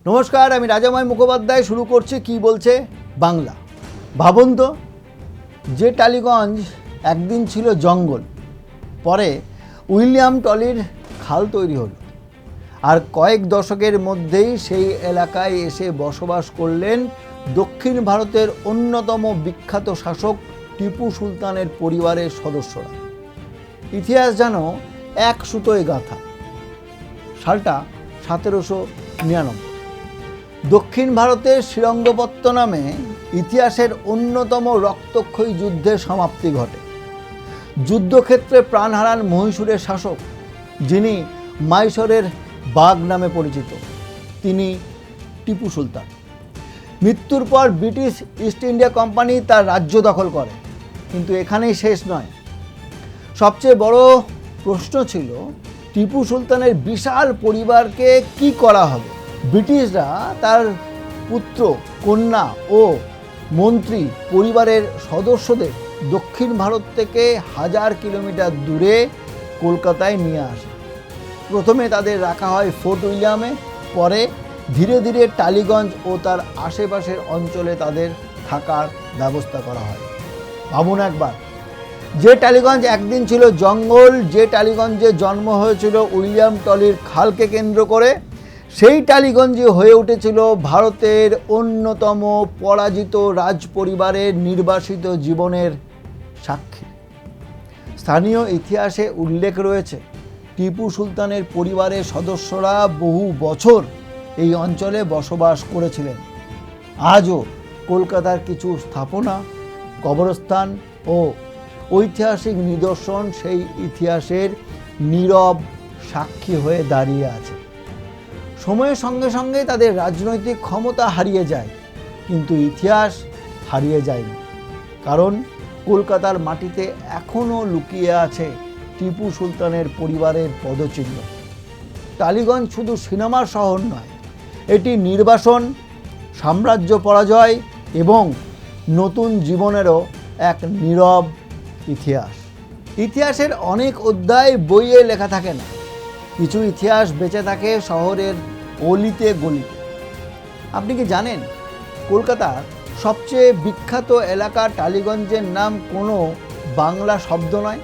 নমস্কার, আমি রাজাময় মুখোপাধ্যায়। শুরু করছি কি বলছে বাংলা। ভাবুন তো, যে টালিগঞ্জ একদিন ছিল জঙ্গল, পরে উইলিয়াম টলির খাল তৈরি হল, আর কয়েক দশকের মধ্যেই সেই এলাকায় এসে বসবাস করলেন দক্ষিণ ভারতের অন্যতম বিখ্যাত শাসক টিপু সুলতানের পরিবারের সদস্যরা। ইতিহাস যেন এক সুতোয় গাঁথা। সালটা 1799। দক্ষিণ ভারতের শ্রীরঙ্গপত্তনমে ইতিহাসের অন্যতম রক্তক্ষয়ী যুদ্ধের সমাপ্তি ঘটে। যুদ্ধক্ষেত্রে প্রাণ হারান মহীশূরের শাসক, যিনি মাইসরের বাঘ নামে পরিচিত। তিনি টিপু সুলতান। মৃত্যুর পর ব্রিটিশ ইস্ট ইন্ডিয়া কোম্পানি তার রাজ্য দখল করে, কিন্তু এখানেই শেষ নয়। সবচেয়ে বড় প্রশ্ন ছিল, টিপু সুলতানের বিশাল পরিবারকে কি করা হবে। ব্রিটিশরা তার পুত্র, কন্যা ও মন্ত্রী পরিবারের সদস্যদের দক্ষিণ ভারত থেকে 1000 কিলোমিটার দূরে কলকাতায় নিয়ে আসে। প্রথমে তাদের রাখা হয় ফোর্ট উইলিয়ামে, পরে ধীরে ধীরে টালিগঞ্জ ও তার আশেপাশের অঞ্চলে তাদের থাকার ব্যবস্থা করা হয়। ভাবুন একবার, যে টালিগঞ্জ একদিন ছিল জঙ্গল, যে টালিগঞ্জে জন্ম হয়েছিল উইলিয়াম টলির খালকে কেন্দ্র করে, সেই টালিগঞ্জে হয়ে উঠেছিল ভারতের অন্যতম পরাজিত রাজ পরিবারের নির্বাসিত জীবনের সাক্ষী। স্থানীয় ইতিহাসে উল্লেখ রয়েছে, টিপু সুলতানের পরিবারের সদস্যরা বহু বছর এই অঞ্চলে বসবাস করেছিলেন। আজও কলকাতার কিছু স্থাপনা, কবরস্থান ও ঐতিহাসিক নিদর্শন সেই ইতিহাসের নীরব সাক্ষী হয়ে দাঁড়িয়ে আছে। সময়ের সঙ্গে সঙ্গে তাদের রাজনৈতিক ক্ষমতা হারিয়ে যায়, কিন্তু ইতিহাস হারিয়ে যায়নি। কারণ কলকাতার মাটিতে এখনও লুকিয়ে আছে টিপু সুলতানের পরিবারের পদচিহ্ন। টালিগঞ্জ শুধু সিনেমার শহর নয়, এটি নির্বাসন, সাম্রাজ্য পরাজয় এবং নতুন জীবনেরও এক নীরব ইতিহাস। ইতিহাসের অনেক অধ্যায় বইয়ে লেখা থাকে না, কিছু ইতিহাস বেঁচে থাকে শহরের অলিতে গলিতে। আপনি কি জানেন, কলকাতার সবচেয়ে বিখ্যাত এলাকা টালিগঞ্জের নাম কোনো বাংলা শব্দ নয়,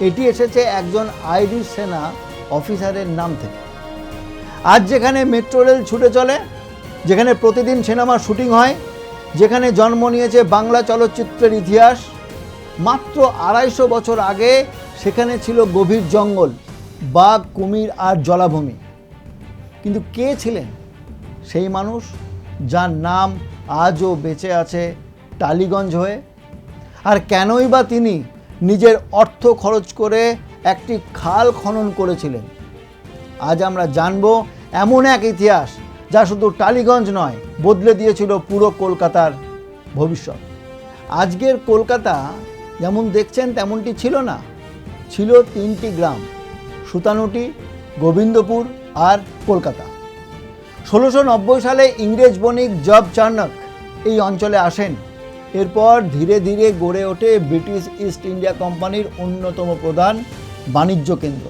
এটি এসেছে একজন আইরিশ সেনা অফিসারের নাম থেকে। আজ যেখানে মেট্রো রেল ছুটে চলে, যেখানে প্রতিদিন সিনেমার শুটিং হয়, যেখানে জন্ম নিয়েছে বাংলা চলচ্চিত্রের ইতিহাস, মাত্র 250 বছর আগে সেখানে ছিল গভীর জঙ্গল, বাঘ, কুমির আর জলাভূমি। কিন্তু কে ছিলেন সেই মানুষ যার নাম আজও বেঁচে আছে টালিগঞ্জ হয়ে? আর কেনই বা তিনি নিজের অর্থ খরচ করে একটি খাল খনন করেছিলেন? আজ আমরা জানব এমন এক ইতিহাস যা শুধু টালিগঞ্জ নয়, বদলে দিয়েছিল পুরো কলকাতার ভবিষ্যৎ। আজকের কলকাতা যেমন দেখছেন তেমনটি ছিল না। ছিল 3টি গ্রাম, সুতানুটি, গোবিন্দপুর আর কলকাতা। 1690 সালে ইংরেজ বণিক জব চার্নক এই অঞ্চলে আসেন। এরপর ধীরে ধীরে গড়ে ওঠে ব্রিটিশ ইস্ট ইন্ডিয়া কোম্পানির অন্যতম প্রধান বাণিজ্য কেন্দ্র।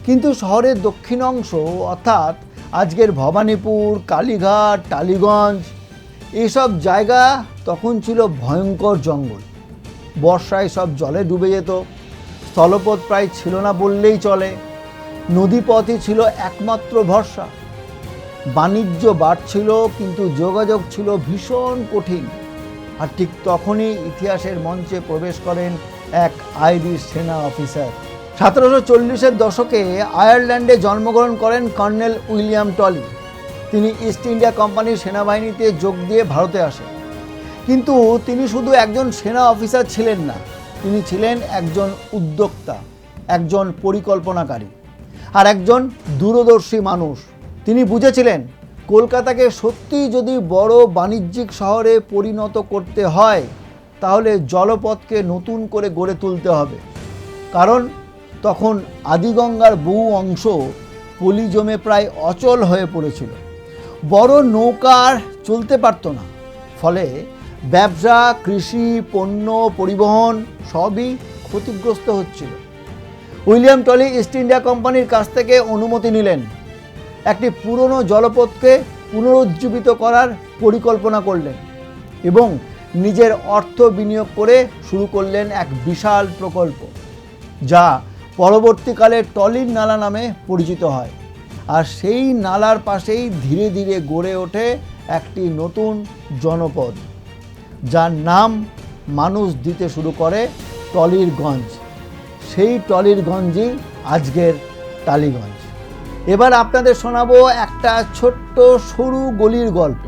কিন্তু শহরের দক্ষিণ অংশ, অর্থাৎ আজকের ভবানীপুর, কালীঘাট, টালিগঞ্জ, এইসব জায়গা তখন ছিল ভয়ঙ্কর জঙ্গল। বর্ষায় সব জলে ডুবে যেত, স্থলপথ প্রায় ছিল না বললেই চলে, নদীপথই ছিল একমাত্র ভরসা। বাণিজ্য বাড়ছিল, কিন্তু যোগাযোগ ছিল ভীষণ কঠিন। আর ঠিক তখনই ইতিহাসের মঞ্চে প্রবেশ করেন এক আইরিশ সেনা অফিসার। 1740-এর দশকে আয়ারল্যান্ডে জন্মগ্রহণ করেন কর্নেল উইলিয়াম টলি। তিনি ইস্ট ইন্ডিয়া কোম্পানির সেনাবাহিনীতে যোগ দিয়ে ভারতে আসেন। কিন্তু তিনি শুধু একজন সেনা অফিসার ছিলেন না, তিনি ছিলেন একজন উদ্যোক্তা, একজন পরিকল্পনাকারী আর একজন দূরদর্শী মানুষ। তিনি বুঝেছিলেন, কলকাতাকে সত্যিই যদি বড় বাণিজ্যিক শহরে পরিণত করতে হয়, তাহলে জলপথকে নতুন করে গড়ে তুলতে হবে। কারণ তখন আদিগঙ্গার বহু অংশ পলি জমে প্রায় অচল হয়ে পড়েছিল। বড় নৌকা চলতে পারত না, ফলে ব্যবসা, কৃষি, পণ্য পরিবহন সবই ক্ষতিগ্রস্ত হচ্ছিল। উইলিয়াম টলি ইস্ট ইন্ডিয়া কোম্পানির কাছ থেকে অনুমতি নিলেন। একটি পুরনো জলপথকে পুনরুজ্জীবিত করার পরিকল্পনা করলেন এবং নিজের অর্থ বিনিয়োগ করে শুরু করলেন এক বিশাল প্রকল্প, যা পরবর্তীকালে টলির নালা নামে পরিচিত হয়। আর সেই নালার পাশেই ধীরে ধীরে গড়ে ওঠে একটি নতুন জনপদ, যার নাম মানুষ দিতে শুরু করে টলিরগঞ্জ। সেই টলিরগঞ্জই আজকের টালিগঞ্জ। এবার আপনাদের শোনাবো একটা ছোট্ট সরু গলির গল্প,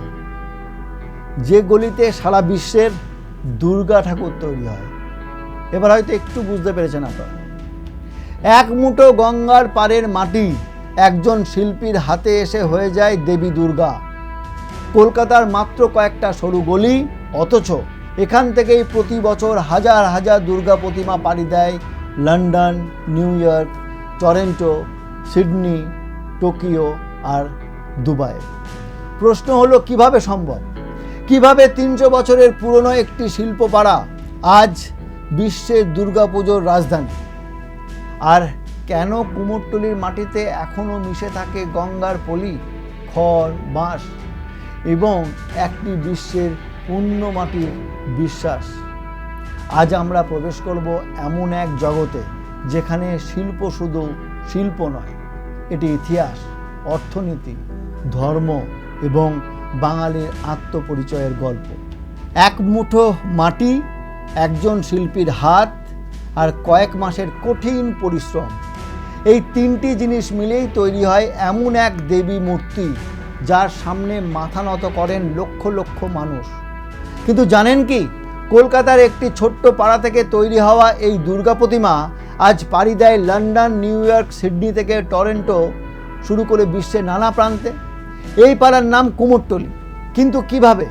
যে গলিতে সারা বিশ্বের দুর্গা ঠাকুর তৈরি হয়। এবার হয়তো একটু বুঝতে পেরেছেন আপনারা। এক মুঠো গঙ্গার পাড়ের মাটি একজন শিল্পীর হাতে এসে হয়ে যায় দেবী দুর্গা। কলকাতার মাত্র কয়েকটা সরু গলি, অথচ এখান থেকেই প্রতি বছর হাজার হাজার দুর্গা প্রতিমা পাড়ি দেয় London, New York, Toronto, Sydney, Tokyo আর দুবাই। প্রশ্ন হলো কিভাবে সম্ভব? কিভাবে 300 বছরের পুরনো একটি শিল্পপাড়া আজ বিশ্বের দুর্গাপুজোর রাজধানী? আর কেন কুমোরটুলির মাটিতে এখনও মিশে থাকে গঙ্গার পলি, খড়, বাঁশ এবং একটি বিশ্বের পুণ্য মাটির বিশ্বাস? আজ আমরা প্রবেশ করব এমন এক জগতে যেখানে শিল্প শুধু শিল্প নয়, এটি ইতিহাস, অর্থনীতি, ধর্ম এবং বাঙালির আত্মপরিচয়ের গল্প। এক মুঠো মাটি, একজন শিল্পীর হাত আর কয়েক মাসের কঠিন পরিশ্রম, এই তিনটি জিনিস মিলেই তৈরি হয় এমন এক দেবী মূর্তি যার সামনে মাথা নত করেন লক্ষ লক্ষ মানুষ। কিন্তু জানেন কি, কলকাতার একটি ছোট্ট পাড়া থেকে তৈরি হওয়া এই দুর্গা প্রতিমা আজ পাড়ি দেয় লন্ডন, নিউ ইয়র্ক, সিডনি থেকে টরন্টো শুরু করে বিশ্বের নানা প্রান্তে। এই পাড়ার নাম কুমোরটুলি। কিন্তু কিভাবে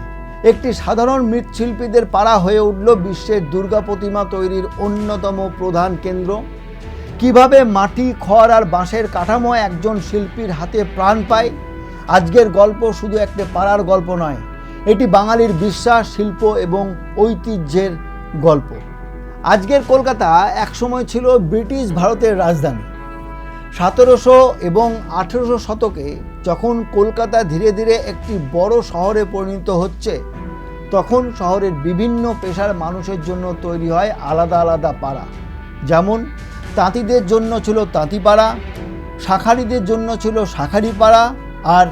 একটি সাধারণ মৃৎশিল্পীদের পাড়া হয়ে উঠল বিশ্বের দুর্গা প্রতিমা তৈরির অন্যতম প্রধান কেন্দ্র? কিভাবে মাটি, খড় আর বাঁশের কাঠামো একজন শিল্পীর হাতে প্রাণ পায়? আজকের গল্প শুধু একটি পাড়ার গল্প নয়, এটি বাঙালির বিশ্বাস, শিল্প এবং ঐতিহ্যের গল্প। আজকের কলকাতা একসময় ছিল ব্রিটিশ ভারতের রাজধানী। 1700 এবং 1800 শতকে যখন কলকাতা ধীরে ধীরে একটি বড় শহরে পরিণত হচ্ছে, তখন শহরের বিভিন্ন পেশার মানুষের জন্য তৈরি হয় আলাদা আলাদা পাড়া। যেমন তাঁতিদের জন্য ছিল তাঁতিপাড়া, শাঁখারিদের জন্য ছিল শাঁখারি পাড়া, আর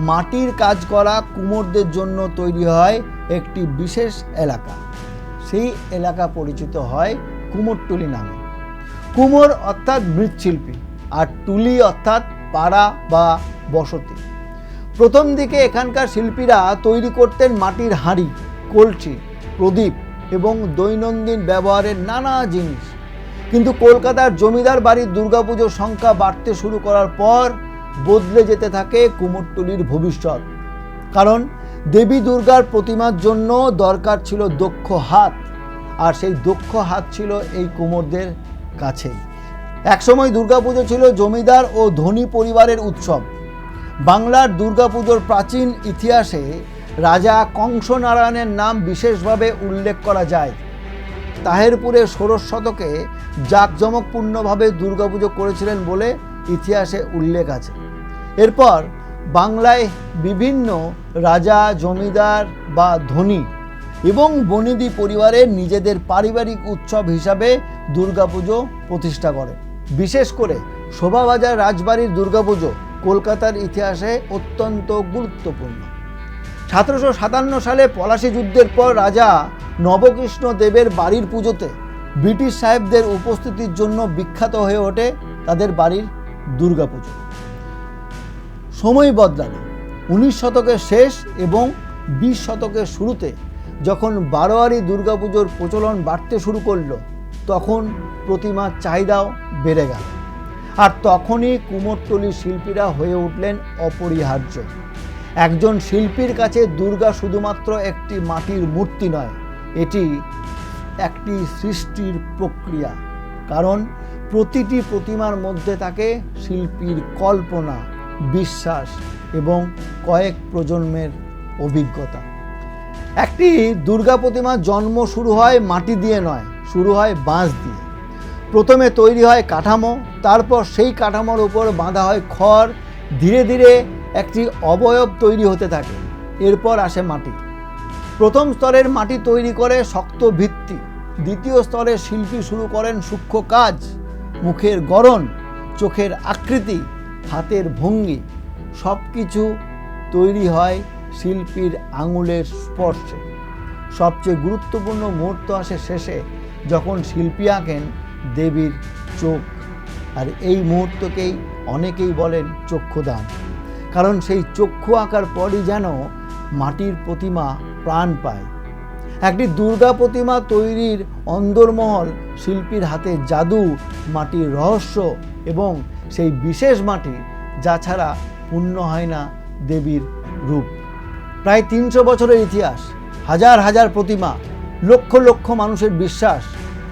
মাটির কাজ করা কুমোরদের জন্য তৈরি হয় একটি বিশেষ এলাকা। সেই এলাকা পরিচিত হয় কুমোরটুলি নামে। কুমোর অর্থাৎ মৃৎশিল্পী আর টুলি অর্থাৎ পাড়া বা বসতি। প্রথম দিকে এখানকার শিল্পীরা তৈরি করতেন মাটির হাঁড়ি, কলসি, প্রদীপ এবং দৈনন্দিন ব্যবহারের নানা জিনিস। কিন্তু কলকাতার জমিদার বাড়ির দুর্গাপুজোর সংখ্যা বাড়তে শুরু করার পর বদলে যেতে থাকে কুমোরটুলির ভবিষ্যৎ। কারণ দেবী দুর্গার প্রতিমার জন্য দরকার ছিল দক্ষ হাত, আর সেই দক্ষ হাত ছিল এই কুমোরদের কাছেই। একসময় দুর্গাপুজো ছিল জমিদার ও ধনী পরিবারের উৎসব। বাংলার দুর্গাপুজোর প্রাচীন ইতিহাসে রাজা কংসনারায়ণের নাম বিশেষভাবে উল্লেখ করা যায়। তাহেরপুরে 16 শতকে জাঁকজমকপূর্ণভাবে দুর্গাপুজো করেছিলেন বলে ইতিহাসে উল্লেখ আছে। এরপর বাংলায় বিভিন্ন রাজা, জমিদার বা ধনী এবং বনেদি পরিবারের নিজেদের পারিবারিক উৎসব হিসাবে দুর্গাপুজো প্রতিষ্ঠা করে। বিশেষ করে শোভাবাজার রাজবাড়ির দুর্গাপুজো কলকাতার ইতিহাসে অত্যন্ত গুরুত্বপূর্ণ। 1757 সালে পলাশী যুদ্ধের পর রাজা নবকৃষ্ণ দেবের বাড়ির পুজোতে ব্রিটিশ সাহেবদের উপস্থিতির জন্য বিখ্যাত হয়ে ওঠে তাদের বাড়ির দুর্গাপুজো। সময় বদলালো। 19 শতকের শেষ এবং 20 শতকের শুরুতে যখন বারোয়ারি দুর্গাপুজোর প্রচলন বাড়তে শুরু করলো, তখন প্রতিমার চাহিদাও বেড়ে গেল। আর তখনই কুমোরটুলির শিল্পীরা হয়ে উঠলেন অপরিহার্য। একজন শিল্পীর কাছে দুর্গা শুধুমাত্র একটি মাটির মূর্তি নয়, এটি একটি সৃষ্টির প্রক্রিয়া। কারণ প্রতিটি প্রতিমার মধ্যে থাকে শিল্পীর কল্পনা, বিশ্বাস এবং কয়েক প্রজন্মের অভিজ্ঞতা। একটি দুর্গা প্রতিমার জন্ম শুরু হয় মাটি দিয়ে নয়, শুরু হয় বাঁশ দিয়ে। প্রথমে তৈরি হয় কাঠামো, তারপর সেই কাঠামোর উপর বাঁধা হয় খড়, ধীরে ধীরে একটি অবয়ব তৈরি হতে থাকে। এরপর আসে মাটি। প্রথম স্তরের মাটি তৈরি করে শক্ত ভিত্তি। দ্বিতীয় স্তরের শিল্পী শুরু করেন সূক্ষ্ম কাজ, মুখের গড়ন, চোখের আকৃতি, হাতের ভঙ্গি, সব কিছু তৈরি হয় শিল্পীর আঙুলের স্পর্শে। সবচেয়ে গুরুত্বপূর্ণ মুহূর্ত আসে শেষে, যখন শিল্পী আঁকেন দেবীর চোখ। আর এই মুহূর্তকেই অনেকেই বলেন চক্ষুদান, কারণ সেই চক্ষু আঁকার পরই যেন মাটির প্রতিমা প্রাণ পায়। একটি দুর্গা প্রতিমা তৈরির অন্দরমহল, শিল্পীর হাতে জাদু, মাটির রহস্য এবং সেই বিশেষ মাটি যা ছাড়া পূর্ণ হয় না দেবীর রূপ। প্রায় 300 বছরের ইতিহাস, হাজার হাজার প্রতিমা, লক্ষ লক্ষ মানুষের বিশ্বাস।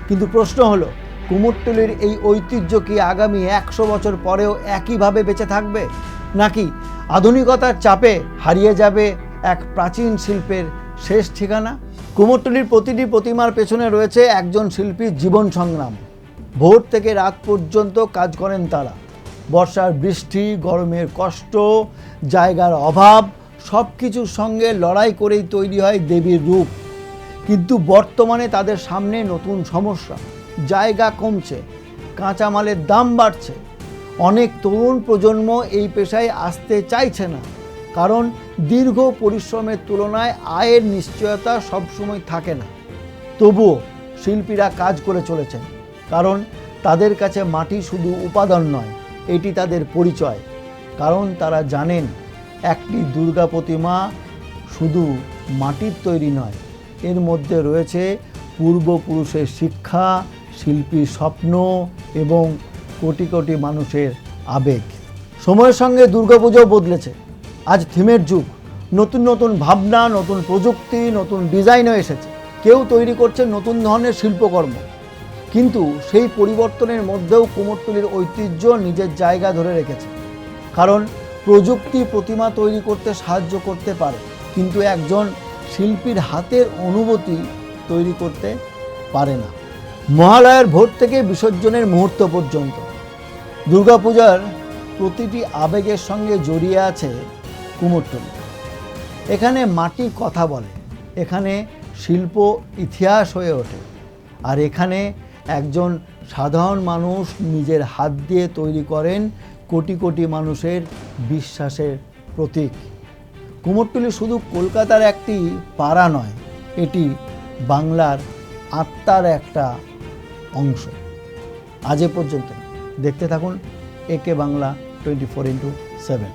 কিন্তু প্রশ্ন হলো, কুমোরটুলির এই ঐতিহ্য কি আগামী 100 বছর পরেও একইভাবে বেঁচে থাকবে, নাকি আধুনিকতার চাপে হারিয়ে যাবে এক প্রাচীন শিল্পের শেষ ঠিকানা? কুমোরটুলির প্রতিটি প্রতিমার পেছনে রয়েছে একজন শিল্পীর জীবন সংগ্রাম। ভোর থেকে রাত পর্যন্ত কাজ করেন তারা। বর্ষার বৃষ্টি, গরমের কষ্ট, জায়গার অভাব, সব কিছুর সঙ্গে লড়াই করেই তৈরি হয় দেবীর রূপ। কিন্তু বর্তমানে তাদের সামনে নতুন সমস্যা। জায়গা কমছে, কাঁচামালের দাম বাড়ছে। অনেক তরুণ প্রজন্ম এই পেশায় আসতে চাইছে না, কারণ দীর্ঘ পরিশ্রমের তুলনায় আয়ের নিশ্চয়তা সবসময় থাকে না। তবুও শিল্পীরা কাজ করে চলেছেন, কারণ তাদের কাছে মাটি শুধু উপাদান নয়, এটি তাদের পরিচয়। কারণ তারা জানেন একটি দুর্গা প্রতিমা শুধু মাটির তৈরি নয়, এর মধ্যে রয়েছে পূর্বপুরুষের শিক্ষা, শিল্পীর স্বপ্ন এবং কোটি কোটি মানুষের আবেগ। সময়ের সঙ্গে দুর্গাপুজো বদলেছে। আজ থিমের যুগ, নতুন নতুন ভাবনা, নতুন প্রযুক্তি, নতুন ডিজাইনও এসেছে। কেউ তৈরি করছে নতুন ধরনের শিল্পকর্ম। কিন্তু সেই পরিবর্তনের মধ্যেও কুমোরটুলির ঐতিহ্য নিজের জায়গা ধরে রেখেছে। কারণ প্রযুক্তি প্রতিমা তৈরি করতে সাহায্য করতে পারে, কিন্তু একজন শিল্পীর হাতের অনুভূতি তৈরি করতে পারে না। মহালয়ার ভোর থেকে বিসর্জনের মুহূর্ত পর্যন্ত দুর্গাপূজার প্রতিটি আবেগের সঙ্গে জড়িয়ে আছে কুমোরটুলি। এখানে মাটি কথা বলে, এখানে শিল্প ইতিহাস হয়ে ওঠে, আর এখানে একজন সাধারণ মানুষ নিজের হাত দিয়ে তৈরি করেন কোটি কোটি মানুষের বিশ্বাসের প্রতীক। কুমোরটুলি শুধু কলকাতার একটি পাড়া নয়, এটি বাংলার আত্মার একটা অংশ। আজ এ পর্যন্ত। দেখতে থাকুন একে বাংলা 24x7।